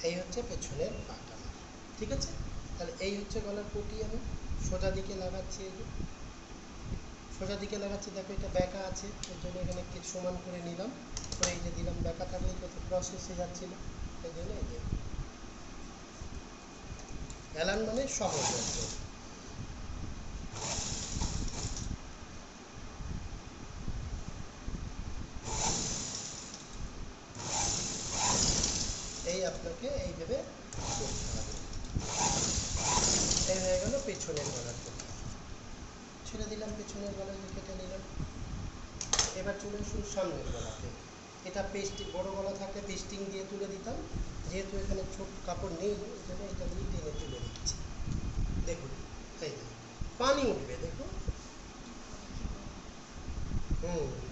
এই হচ্ছে পেছনের পাটা, ঠিক আছে? তাহলে এই হচ্ছে গলার পটি। আমি সোজা দিকে লাগাচ্ছি, এই যে সোজা দিকে লাগাচ্ছি। দেখো এটা ব্যাকা আছে, এর জন্য এখানে কিছু সমান করে নিলাম, করে এই যে দিলাম। ব্যাকা থাকলে কত প্রসেসে যাচ্ছিল, এই জন্য এই যে অ্যালান মানে সহজ একদম। এই আপনাকে এইভাবে করতে হবে। এই হয়ে গেল পেছনের গলার পটি। ছেড়ে দিলাম, পেছনের গলা কেটে নিলাম। এবার চলে আসুন সামনের গলাতে। এটা পেস্টিং, বড় গলা থাকলে পেস্টিং দিয়ে তুলে দিতাম, যেহেতু এখানে ছোট কাপড় নেই এই জন্য এটা দিয়ে টেনে তুলে দিচ্ছি। দেখুন এই যে পানি উঠবে, দেখুন।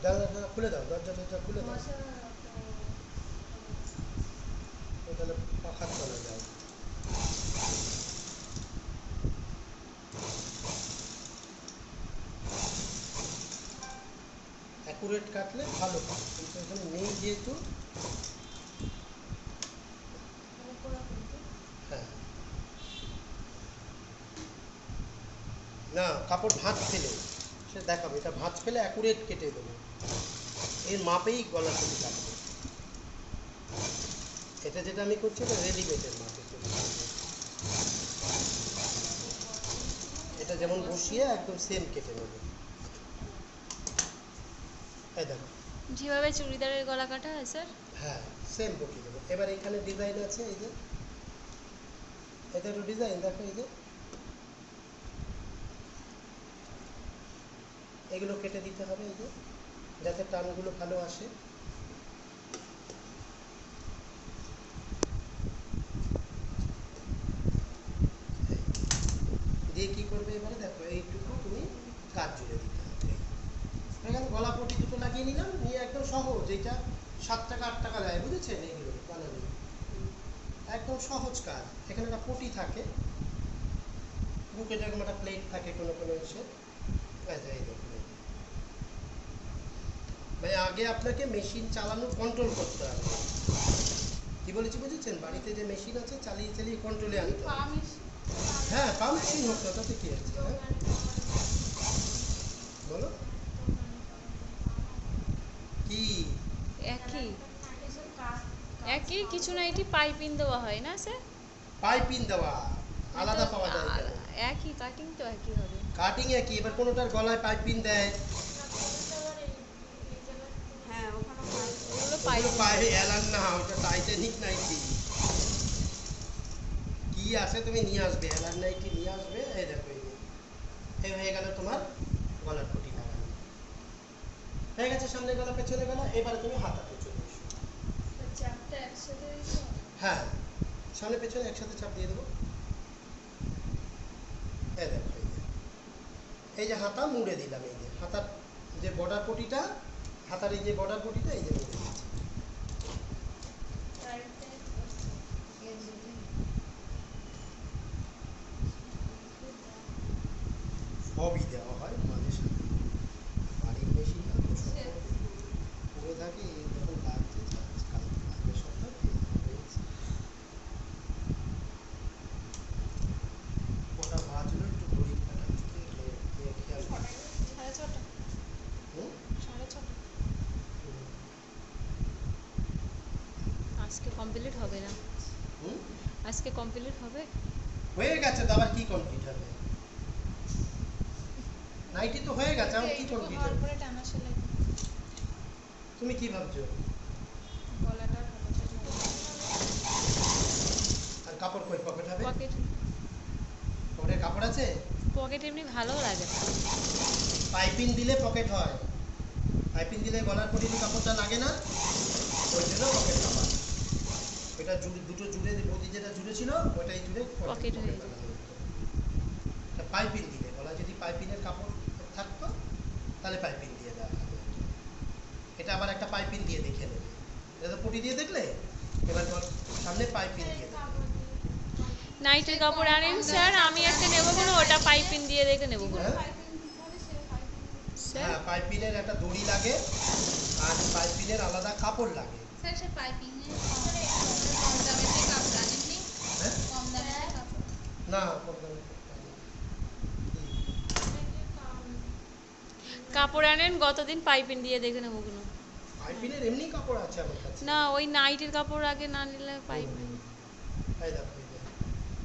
জানলাটা খুলে দাও, দরজাটা খুলে দাও, তাহলে পাখা চলে যায়। অ্যাকুরেট কাটলে ভালো হয়, কিন্তু এখানে নেই যেহেতু। হ্যাঁ, না কাপড় ভাঁজ ফেলে সে দেখাবো, এটা ভাঁজ ফেলে অ্যাকুরেট কেটে দেবো, এর মাপেই গলা তুলি কাটবো। এটা যেটা আমি করছি এটা রেডিমেডের মাপে তৈরি করবো। এটা যেমন বসিয়ে একদম সেম কেটে নেবো। এই দেখো যেভাবে চুড়িদারের গলা কাটা হয় স্যার, হ্যাঁ সেম বসিয়ে দেবো। এবার এখানে ডিজাইন আছে, এই যে এটা একটু ডিজাইন দেখো, এই যে এগুলো কেটে দিতে হবে, এই যে যাতে টানগুলো ভালো আসে। দিয়ে কি করবে এবারে দেখো, এইটুকু তুমি কাজ জুড়ে দিতে হবে। এখানে গলা পটি দুটো লাগিয়ে নিলাম, নিয়ে একদম সহজ, এইটা 7 টাকা 8 টাকা দেয়, বুঝেছেন? এইগুলো বানালে একদম সহজ কাজ। এখানে একটা পটি থাকে, বুকে যেরকম একটা প্লেট থাকে কোনো কোনো এসে, এই দেখুন। মানে আগে আপনাকে মেশিন চালানো কন্ট্রোল করতে হবে। কি বলেছি বুঝেছেন? বাড়িতে যে মেশিন আছে চালিয়ে চালিয়ে কন্ট্রোলে আনতে হবে। হ্যাঁ পাম্প মেশিন হোক না, তাতে কি আছে? হ্যাঁ বলো কি? একই একই কিছু না, এটি পাইপিং দেওয়া হয় না স্যার? পাইপিং দেওয়া আলাদা পাওয়া যায় কেন? একই কাটিং তো একই হবে। কাটিং এ কি এবার কোনোটার গলায় পাইপিং দেয়, হ্যাঁ ওগুলো ওগুলো পায়ে এলান না, ওটা টাইটানিক নাইটি। কি আছে তুমি নিয়ে আসবে, এলান নাইটি নিয়ে আসবে। এই দেখো এই হয়ে গেল তোমার গলার পটি লাগানো হয়ে গেছে। সামনে গলা পেছনে গলা, এবারে তুমি হাতাতে চলে এসো। হ্যাঁ সামনে পেছনে একসাথে চাপ দিয়ে দেবো। এই দেখো এই যে হাতা মুড়ে দিলাম, এই যে হাতার যে বর্ডার পটিটা, হাতার এই যে বর্ডার পটিটা এই যে মুড়ে দিচ্ছি। সবই দেওয়া হয় মাঝে সাথে, বাড়ির মেশিন পড়ে থাকে, যখন লাগছে কালকে লাগবে সবটা হয়েছে। ওটা ভাজলো একটু গরিব কাটা খেয়াল করে। আজকে কমপ্লিট হবে না? আজকে কমপ্লিট হবে? হয়ে গেছে তো, আবার কি কমপ্লিট হবে? নাইটি তো হয়ে গেছে, আবার কি কমপ্লিট হবে? তুমি কি ভাবছো? আর কাপড় কই পকেট হবে? পকেট, পকেটে কাপড় আছে? পকেট এমনি ভালো লাগে। পাইপিং দিলে পকেট হয়, পাইপিং দিলে গলার পটিতে কাপড়টা লাগে না, ওই জন্য পকেট কাপড়। এটা দুটো জুড়ে বদি যেটা জুড়ে ছিল ওইটাই জুড়ে পকেট হয়ে যায়। পাইপিং দিলে গলা যদি পাইপিংয়ের কাপড় থাকতো তাহলে পাইপিং দিয়ে দেওয়া হবে। এটা আবার একটা পাইপিং দিয়ে দেখে নেবে, এটা তো পটি দিয়ে দেখলে, এবার সামনে পাইপিং দিয়ে দেবে। নাইটের কাপড় আনেন স্যার, আমি একটা নেবো কোনো, ওটা পাইপিং দিয়ে দেখে নেবো কোনো। হ্যাঁ পাইপিংয়ের একটা দড়ি লাগে, আর পাইপিংয়ের আলাদা কাপড় লাগে। স্যার সে পাইপিং এর না পর্দা নেই। কাপড় আনেন গতদিন পাইপিং দিয়ে দেখে নেবো কোনো। পাইপিনের এমনি কাপড় আছে আমার কাছে। না ওই নাইটের কাপড় আগে না নিলে পাইপিং। এই দেখো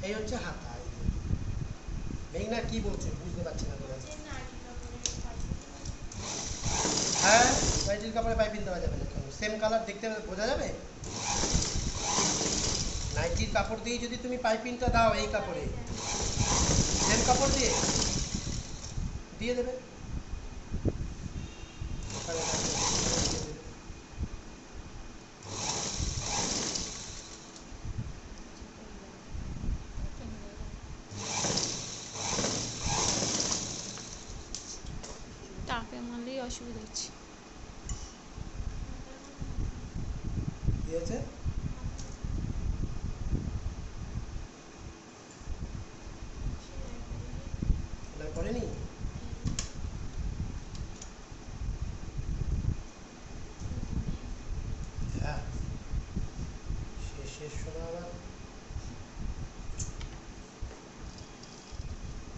এই হচ্ছে হাতা। মেঘনা কি বলছে বুঝতে পারছি না তোমার। হ্যাঁ নাইটির কাপড়ে পাইপিং দেওয়া যাবে না কেন? সেম কালার দেখতে বোঝা যাবে? নাইটির কাপড় দিয়ে যদি তুমি পাইপিংটা দাও এই কাপড়ে, সেম কাপড় দিয়ে দিয়ে দেবে। টাকে মারলেই অসুবিধা হচ্ছে। দিয়েছে না করেনি? হ্যাঁ শেষের সময় আবার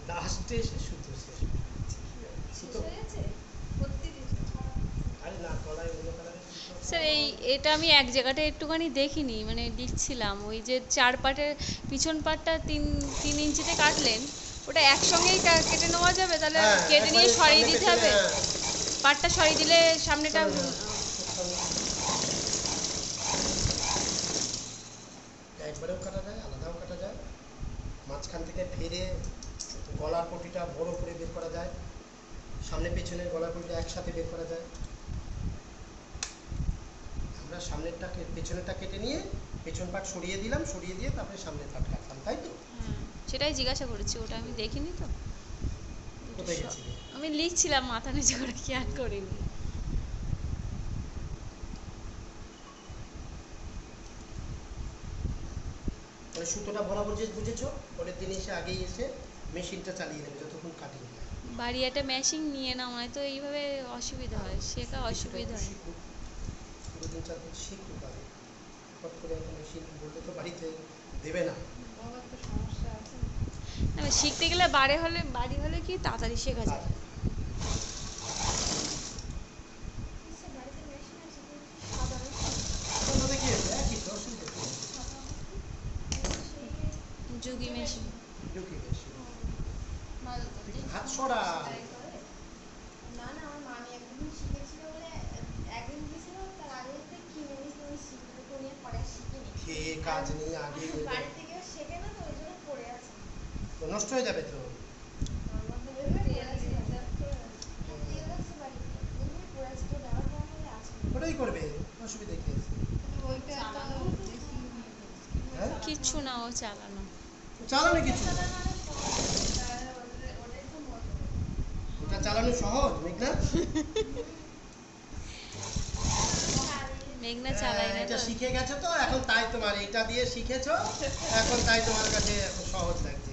লাস্টে এসে সুতো শেষ। সুতো আরে না গলায় অন্য কালারের সুতো। স্যার এটা আমি এক জায়গাটা একটুখানি দেখিনি, মানে লিখছিলাম ওই যে 4 পাটের পিছন পাটটা 3 ইঞ্চিতে কাটলেন, ওটা একসঙ্গেই কেটে নেওয়া যাবে? তাহলে হ্যাঁ, কেটে নিয়ে একবারে সরিয়ে সামনে দিতে পেছনে, হবে? হ্যাঁ। পাটটা সরিয়ে দিলে সামনেটা একবারেও কাটা যায়, আলাদাও কাটা যায়, মাঝখান থেকে ফেরে গলার পটিটা বড় করে বের করা যায়, সামনে পেছনের গলার পটিটা একসাথে বের করা যায়। আমরা সামনেরটা পেছনেরটা কেটে নিয়ে পেছন পাট সরিয়ে দিলাম, সরিয়ে দিয়ে তারপরে সামনের পাট কাটলাম, তাই তো? হ্যাঁ সেটাই জিজ্ঞাসা করেছি, ওটা আমি দেখিনি তো। কোথায় গেছিলে? আমি লিখছিলাম মাথা নিচু করে, খেয়াল করিনি। মানে সুতোটা বরাবর যে বুঝেছো, পরের দিন এসে আগেই এসে মেশিনটা চালিয়ে নেবে যতক্ষণ কাটিয়ে নেবে। বাড়ি একটা মেশিন নিয়ে নাও, মানে তো এইভাবে অসুবিধা হয়, শেখা অসুবিধা হয়। দুদিন 4 দিন শিখুক আগে। হঠাৎ করে একটা মেশিন বললে তো বাড়িতে দেবে না। না শিখতে গেলে বাড়ি হলে কি তাড়াতাড়ি শেখা যায়। আপনাদের কি হয়েছে? একই তো, অসুবিধা কি? যুগি মেশিন। ঢুকে গেছে। হাত সরা। খেয়ে কাজ নেই আগে তো নষ্ট হয়ে যাবে তো। ওটাই করবে, অসুবিধা কি আছে? হ্যাঁ কিচ্ছু না ও চালানো। চালানো কিছু না। ওটা চালানো সহজ মেঘনা। মেঘনা চালাই না এটা তো। শিখে গেছো তো এখন, তাই তোমার এটা দিয়ে শিখেছো এখন, তাই তোমার কাছে এখন সহজ লাগছে।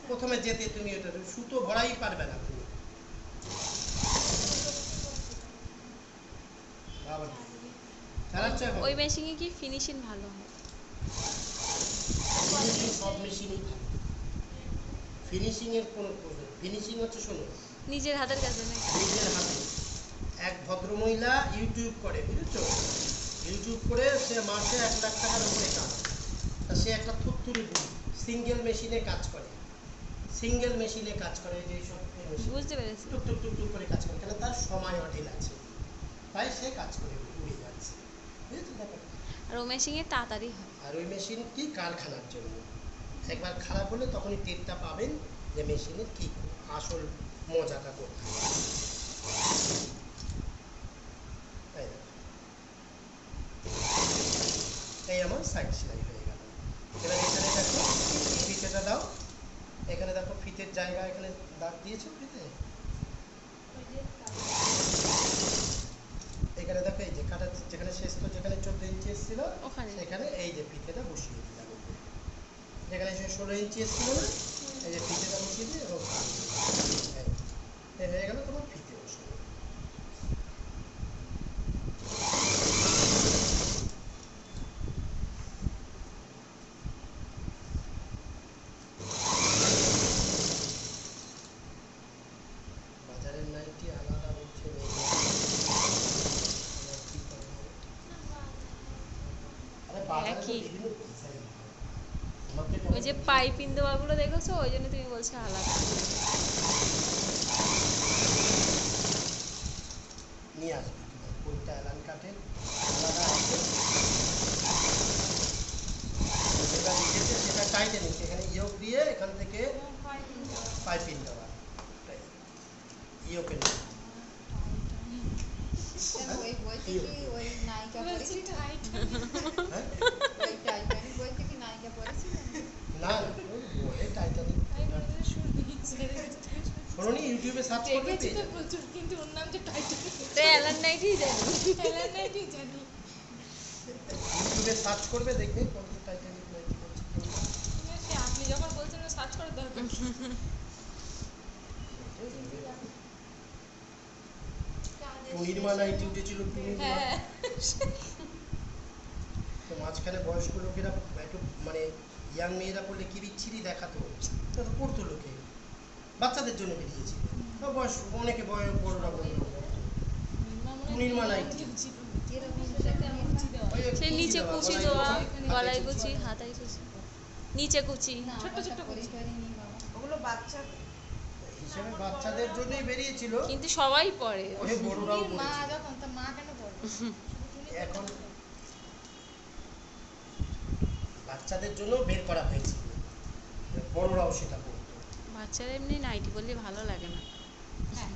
প্রথমে যেতে তুমি এটা সুতো ভরাই পারবে না তুমি। বাবা চালাচ্ছ এখন? ওই মেশিনে কি ফিনিশিং ভালো হয়? সব মেশিনই ভালো, ফিনিশিং এর কোনো প্রশ্ন। ফিনিশিং হচ্ছে শোনো নিজের হাতের কাছে নাকি? নিজের হাতে। এক ভদ্রমহিলা ইউটিউব করে, বুঝেছো? ইউটিউব করে সে মাসে 1 লাখ টাকার উপরে কাজ। তা সে একটা থুত্তুরি বুড়ি, সিঙ্গেল মেশিনে কাজ করে, সিঙ্গেল মেশিনে কাজ করে, যে সব মেশিন বুঝতে পেরেছি। টুক টুক টুক টুক করে কাজ করে, কেন তার সময় অঢেল আছে, তাই সে কাজ করে উড়ে যাচ্ছে, বুঝেছো ব্যাপারটা? আর ও মেশিনে তাড়াতাড়ি হয়। আর ওই মেশিন কি কারখানার জন্য, একবার খারাপ হলে তখনই টেরটা পাবেন যে মেশিনের কি আসল মজাটা কোথায়। তাই না? এই আমার সাইড সেলাই হয়ে গেল। এবার এখানে দেখো ফিতেটা দাও, এখানে দেখো ফিতের জায়গা, এখানে দাগ দিয়েছো ফিতে, এখানে দেখো এই যে কাটা যেখানে শেষ তো, যেখানে 14 ইঞ্চি এসেছিল ওখানে সেখানে এই যে ফিতেটা বসিয়ে দিলাম, যেখানে 16 ইঞ্চি এসেছিল না, এই যে ফিতেটা বসিয়ে দিয়ে এবং এই হয়ে গেল তোমার ফিতে বসানো। পাহাড়ে তো একই। বিভিন্ন design হয়। আমাকে তো ওই যে পাইপিং দেওয়াগুলো দেখেছো, ওই জন্য তুমি বলছো আলাদা। নিয়ে আসবে তোমার কোনটা অ্যালান কাঠের আলাদা আছে। যেটা লিখেছে সেটা টাইটানিক, এখানে ইয়োক দিয়ে এখান থেকে পাইপিং দেওয়া ইয়োকের মধ্যে। ওই বইতে কি ওই নায়িকা পড়েছিল? হ্যাঁ? ওই টাইটানিক বইতে কি নায়িকা পড়েছিল? না না ওই বলে টাইটানিক। শোনোনি, ইউটিউবে সার্চ করবে পেয়ে যাবে। প্রচুর, কিন্তু ওর নাম যে টাইটানিক, তো অ্যালান নাইটই জানি। এলাকাটাই জানি। ইউটিউবে সার্চ করবে দেখবে কোনটা টাইটানিক নাকি বলছে। সে আপনি যখন বলছেন সার্চ করার দরকার কি? টুনিরমা নাইটি উঠেছিল টুনিরমা। হ্যাঁ, তো মাঝখানে বয়স্ক লোকেরা একটু মানে ইয়াং মেয়েরা পড়লে কি বিচ্ছিরি দেখাতো, তা তো পড়তো লোকে, বাচ্চাদের জন্য বেরিয়েছিল। বা বয়স অনেকে বড়রা বলতো টুনিরমা নাইটি। এরকম সেটা নির্মাণ ওই সে কুচি নিচে দেওয়া, কুচি গলায় দেওয়া, কুচি, গলায় হাতে কুচি, হাতায় কুচি, নিচে কুচি। না, ছোট্ট আমরা ছোট্ট করি করিনি বাবা। ওগুলো বাচ্চা হিসেবে বাচ্চাদের জন্যই বেরিয়েছিল। কিন্তু সবাই পড়ে। ওই বড়রাও মা পড়েছিল। যখন তো মা কেন পড়বে? এখন বাচ্চাদের জন্য বের করা হয়েছে, বড়রাও সেটা পড়তো। বাচ্চারা এমনি নাইটি বললে ভালো লাগে না, হ্যাঁ,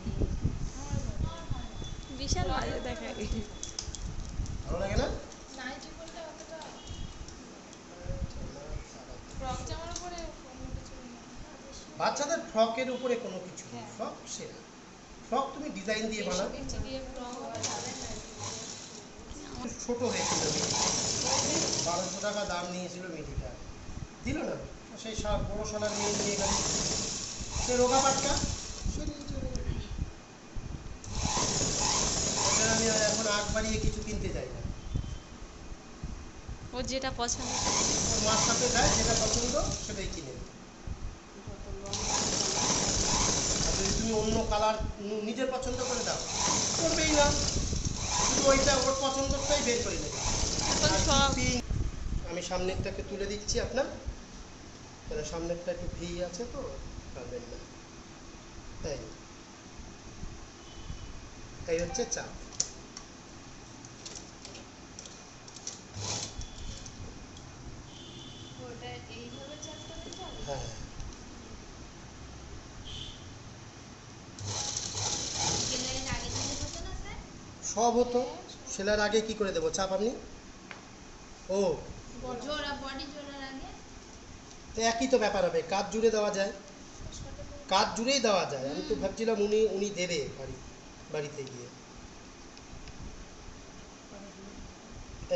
বিশাল বাজে দেখায়। ভালো লাগে না? নাইটি বলতে অতটা ফ্রক জামার উপরে অন্য কিছু না। বাচ্চাদের ফ্রকের উপরে কোনো কিছু নেই, হ্যাঁ। ফ্রক সেরা। ফ্রক তুমি ডিজাইন দিয়ে বানাও। নিচে দিয়ে ফ্রক ছোট হয়েছিল মিডিটা, 1200 টাকা দাম নিয়েছিল মিডিটা, দিল না। সেই বড় সোনার নিয়ে গেল, সে রোগা পাটকা, সে নিয়ে চলে গেল। ওদের আমি আর এখন আগ বাড়িয়ে কিছু কিনতে যাই না, ওর যেটা পছন্দ। ওর মার সাথে যায়, যেটা পছন্দ সেটাই কিনে নেয়। আর যদি তুমি অন্য কালার নিজের পছন্দ করে দাও, করবেই না, শুধু ওইটা ওর পছন্দটাই বের করে নেবে। এখন আর সব pink, আমি সামনেরটাকে তুলে দিচ্ছি আপনার, তাহলে সামনেরটা একটু ভি আছে তো পাবেন না। তাই এই হচ্ছে চাপ। ওটা এইভাবে চাপটা দিতে হবে? হ্যাঁ, সেলাইয়ের আগে থেকে হতো না স্যার? সব হতো। সেলার আগে কি করে দেবো চাপ আপনি? ও জোড়া বডি জোড়ার আগে? তো একই তো ব্যাপার হবে, কাজ জুড়ে দেওয়া যায়, কাজ জুড়েই দেওয়া যায়। আমি তো ভাবছিলাম উনি দেবে বাড়িতে গিয়ে।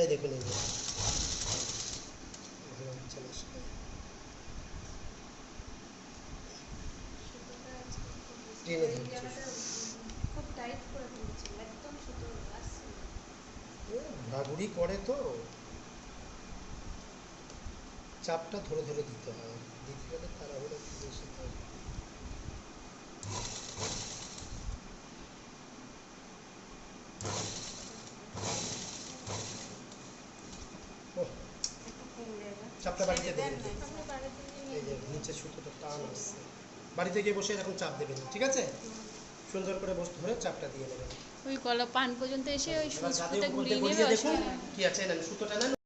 এই দেখুন, এই যে ভালো হচ্ছে না সেলাই। টেনে ধরছে, খুব টাইট করে ফেলেছিল, একদম সুতো আসছে না। ঘোরাঘুরি করে তো, চাপটা ধরে ধরে দিতে হয়, দিতে গেলে তাড়াহুড়ো একটু বেশি হয়। ওহ, চাপটা বাড়িতে দেবেন না। আপনি বাড়িতে নিয়ে এই যে নিচে সুতোটা টান আসছে, বাড়িতে গিয়ে বসে এরকম চাপ দেবেন, ঠিক আছে? সুন্দর করে বসে ধরে চাপটা দিয়ে নেবেন। ওই গলা পান পর্যন্ত এসে ওই এবার সুচ কাঁধে ফুটে উপর ঘুরিয়ে দিয়ে নেবে, দেখুন অসুবিধা নেই। কি আছে, নেন সুতোটা নেন।